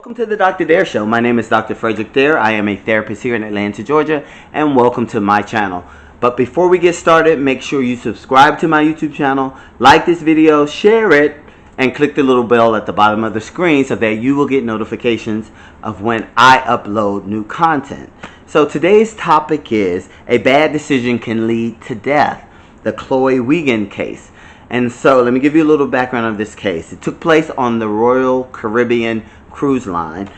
Welcome to the Dr. Dare Show. My name is Dr. Frederick Dare. I am a therapist here in Atlanta, Georgia, and welcome to my channel. But before we get started, make sure you subscribe to my YouTube channel, like this video, share it, and click the little bell at the bottom of the screen so that you will get notifications of when I upload new content. So today's topic is a bad decision can lead to death, the Chloe Wiegand case. And so let me give you a little background of this case. It took place on the Royal Caribbean cruise line.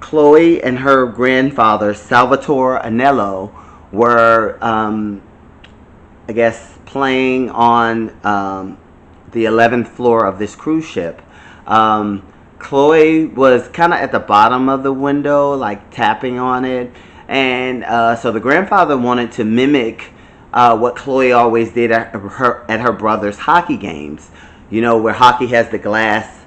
Chloe and her grandfather, Salvatore Anello, were, I guess, playing on the 11th floor of this cruise ship. Chloe was kind of at the bottom of the window, like tapping on it. And so the grandfather wanted to mimic what Chloe always did at her brother's hockey games. You know, where hockey has the glass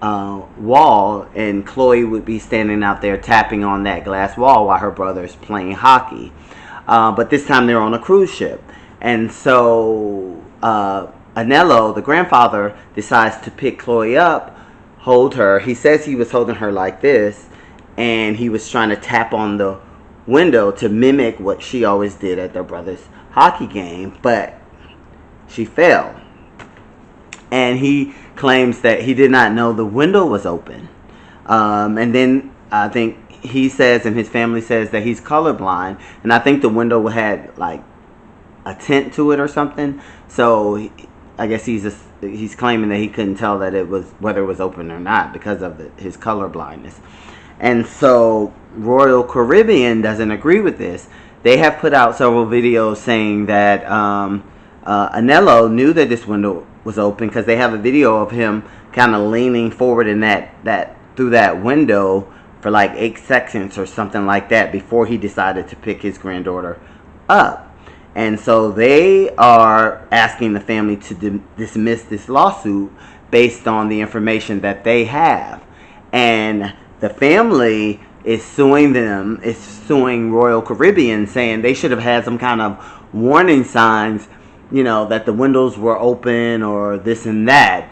wall, and Chloe would be standing out there tapping on that glass wall while her brother's playing hockey. But this time they're on a cruise ship. And so Anello, the grandfather, decides to pick Chloe up, hold her. He says he was holding her like this, and he was trying to tap on the window to mimic what she always did at their brother's hockey game, but she fell. And he claims that he did not know the window was open. And then I think he says, and his family says, that he's colorblind. And I think the window had like a tint to it or something. So I guess he's claiming that he couldn't tell that it was, whether it was open or not, because of his color blindness. And so Royal Caribbean doesn't agree with this. They have put out several videos saying that Anello knew that this window was open, because they have a video of him kind of leaning forward in that through that window for like 8 seconds or something like that before he decided to pick his granddaughter up. And so they are asking the family to dismiss this lawsuit based on the information that they have. And the family is suing them, is suing Royal Caribbean, saying they should have had some kind of warning signs, you know, that the windows were open or this and that.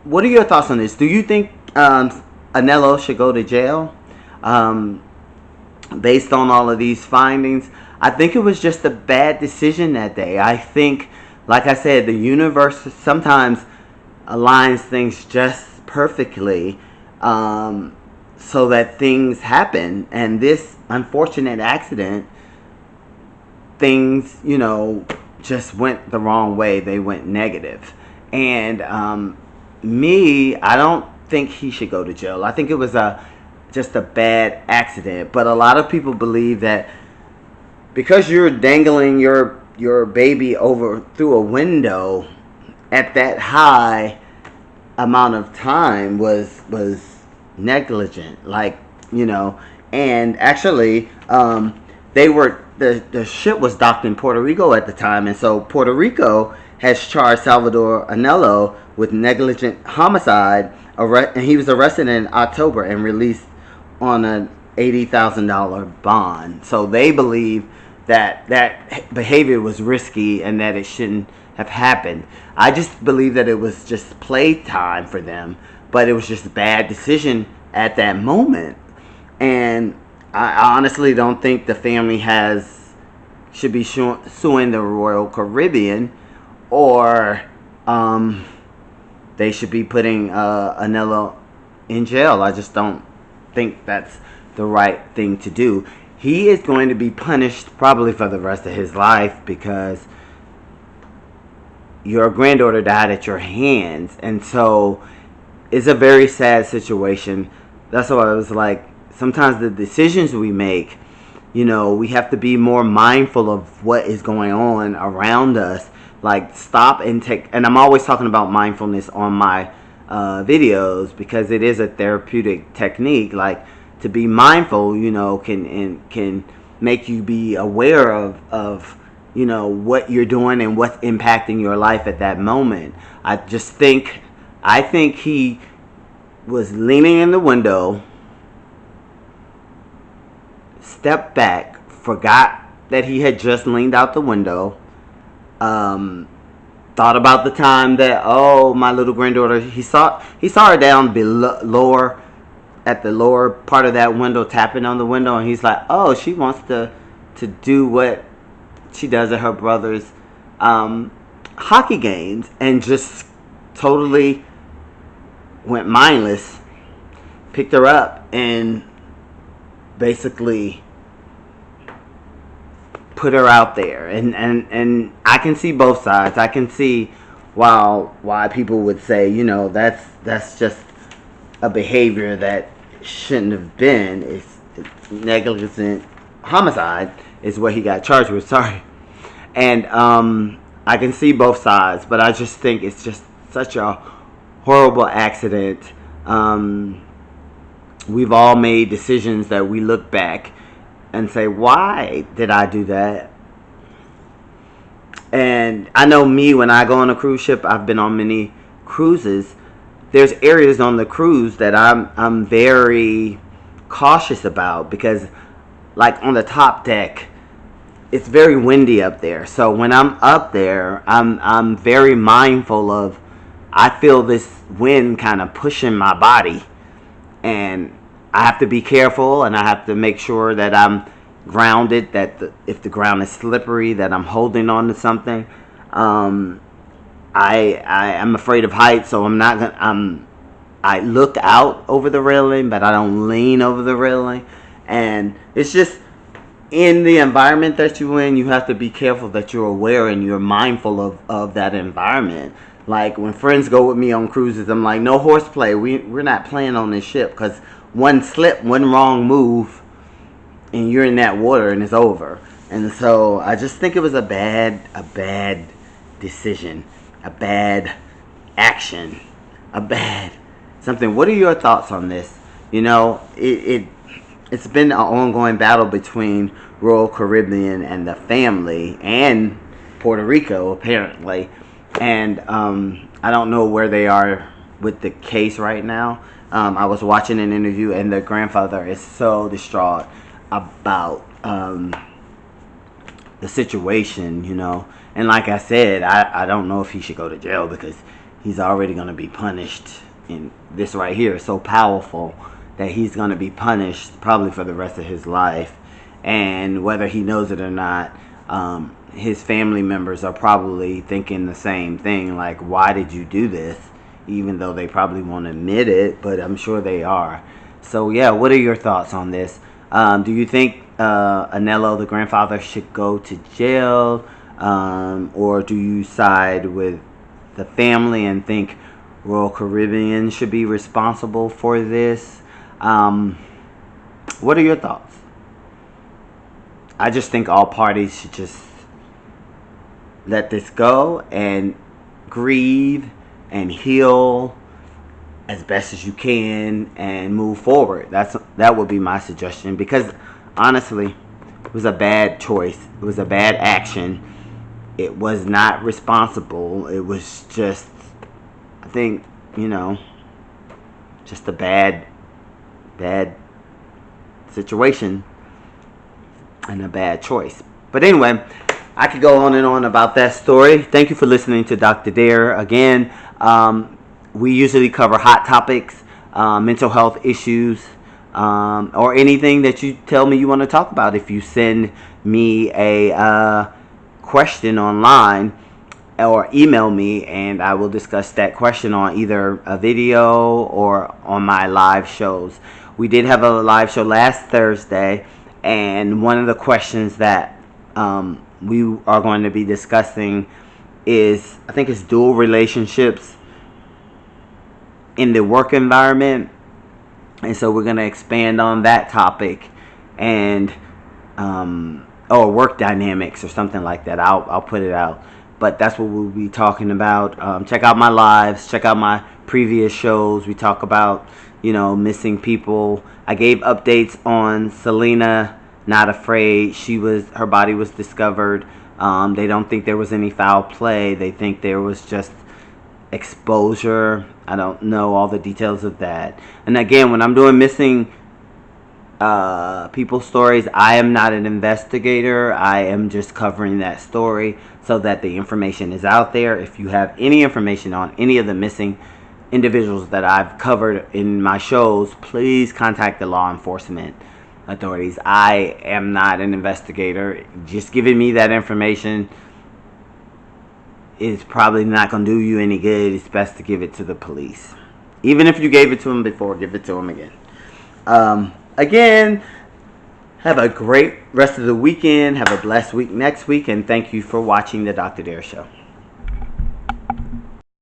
What are your thoughts on this? Do you think Anello should go to jail based on all of these findings? I think it was just a bad decision that day. I think, like I said, the universe sometimes aligns things just perfectly so that things happen. And this unfortunate accident, things, you know, just went the wrong way. They went negative. And I don't think he should go to jail. I think it was just a bad accident. But a lot of people believe that because you're dangling your baby over through a window at that high amount of time was negligent, like, you know. And actually the ship was docked in Puerto Rico at the time, and so Puerto Rico has charged Salvatore Anello with negligent homicide, and he was arrested in October and released on an $80,000 bond. So they believe that that behavior was risky and that it shouldn't have happened. I just believe that it was just playtime for them, but it was just a bad decision at that moment. And I honestly don't think the family should be suing the Royal Caribbean, or they should be putting Anello in jail. I just don't think that's the right thing to do. He is going to be punished probably for the rest of his life, because your granddaughter died at your hands. And so it's a very sad situation. That's why I was like, sometimes the decisions we make, you know, we have to be more mindful of what is going on around us. Like, stop and take, and I'm always talking about mindfulness on my videos, because it is a therapeutic technique. Like, to be mindful, you know, can make you be aware of you know, what you're doing and what's impacting your life at that moment. I think he was leaning in the window, stepped back, forgot that he had just leaned out the window, thought about the time that, oh, my little granddaughter, he saw her down below, lower at the lower part of that window, tapping on the window, and he's like, oh, she wants to do what she does at her brother's hockey games, and just totally went mindless, picked her up, and basically put her out there. And I can see both sides. I can see why people would say, that's just a behavior that shouldn't have been. It's negligent homicide is what he got charged with. Sorry. And I can see both sides, but I just think it's just such a horrible accident. We've all made decisions that we look back and say, why did I do that? And I know me, when I go on a cruise ship, I've been on many cruises, there's areas on the cruise that I'm very cautious about, because like on the top deck, it's very windy up there. So when I'm up there, I'm very mindful of, I feel this wind kind of pushing my body, and I have to be careful, and I have to make sure that I'm grounded, that if the ground is slippery, that I'm holding on to something. I am afraid of heights, so I'm not gonna. I look out over the railing, but I don't lean over the railing, and it's just, in the environment that you're in, you have to be careful that you're aware and you're mindful of that environment. Like when friends go with me on cruises, I'm like, no horseplay. We're not playing on this ship, because one slip, one wrong move, and you're in that water and it's over. And so I just think it was a bad decision, a bad action, a bad something. What are your thoughts on this? It's been an ongoing battle between Royal Caribbean and the family, and Puerto Rico apparently. And I don't know where they are with the case right now. I was watching an interview, and the grandfather is so distraught about the situation, And like I said, I don't know if he should go to jail, because he's already going to be punished. And this right here is so powerful that he's going to be punished probably for the rest of his life. And whether he knows it or not, his family members are probably thinking the same thing, like, why did you do this? Even though they probably won't admit it, but I'm sure they are. So yeah, what are your thoughts on this? Do you think Anello, the grandfather, should go to jail? Or do you side with the family and think Royal Caribbean should be responsible for this? What are your thoughts? I just think all parties should just let this go and grieve and heal as best as you can and move forward. That would be my suggestion, because honestly, it was a bad choice. It was a bad action. It was not responsible. It was just, I think, just a bad situation and a bad choice. But anyway, I could go on and on about that story. Thank you for listening to Dr. Dare. Again, we usually cover hot topics, mental health issues, or anything that you tell me you want to talk about. If you send me a question online, or email me, and I will discuss that question on either a video or on my live shows. We did have a live show last Thursday, and one of the questions that we are going to be discussing is, I think it's dual relationships in the work environment. And so we're going to expand on that topic, and or work dynamics or something like that. I'll put it out. But that's what we'll be talking about. Check out my lives. Check out my previous shows. We talk about, missing people. I gave updates on Selena Not Afraid. Her body was discovered. They don't think there was any foul play. They think there was just exposure. I don't know all the details of that. And again, when I'm doing missing people's stories, I am not an investigator. I am just covering that story so that the information is out there. If you have any information on any of the missing individuals that I've covered in my shows, please contact the law enforcement authorities. I am not an investigator. Just giving me that information is probably not going to do you any good. It's best to give it to the police. Even if you gave it to them before, give it to them again. Again, have a great rest of the weekend. Have a blessed week next week. And thank you for watching the Dr. Dare Show.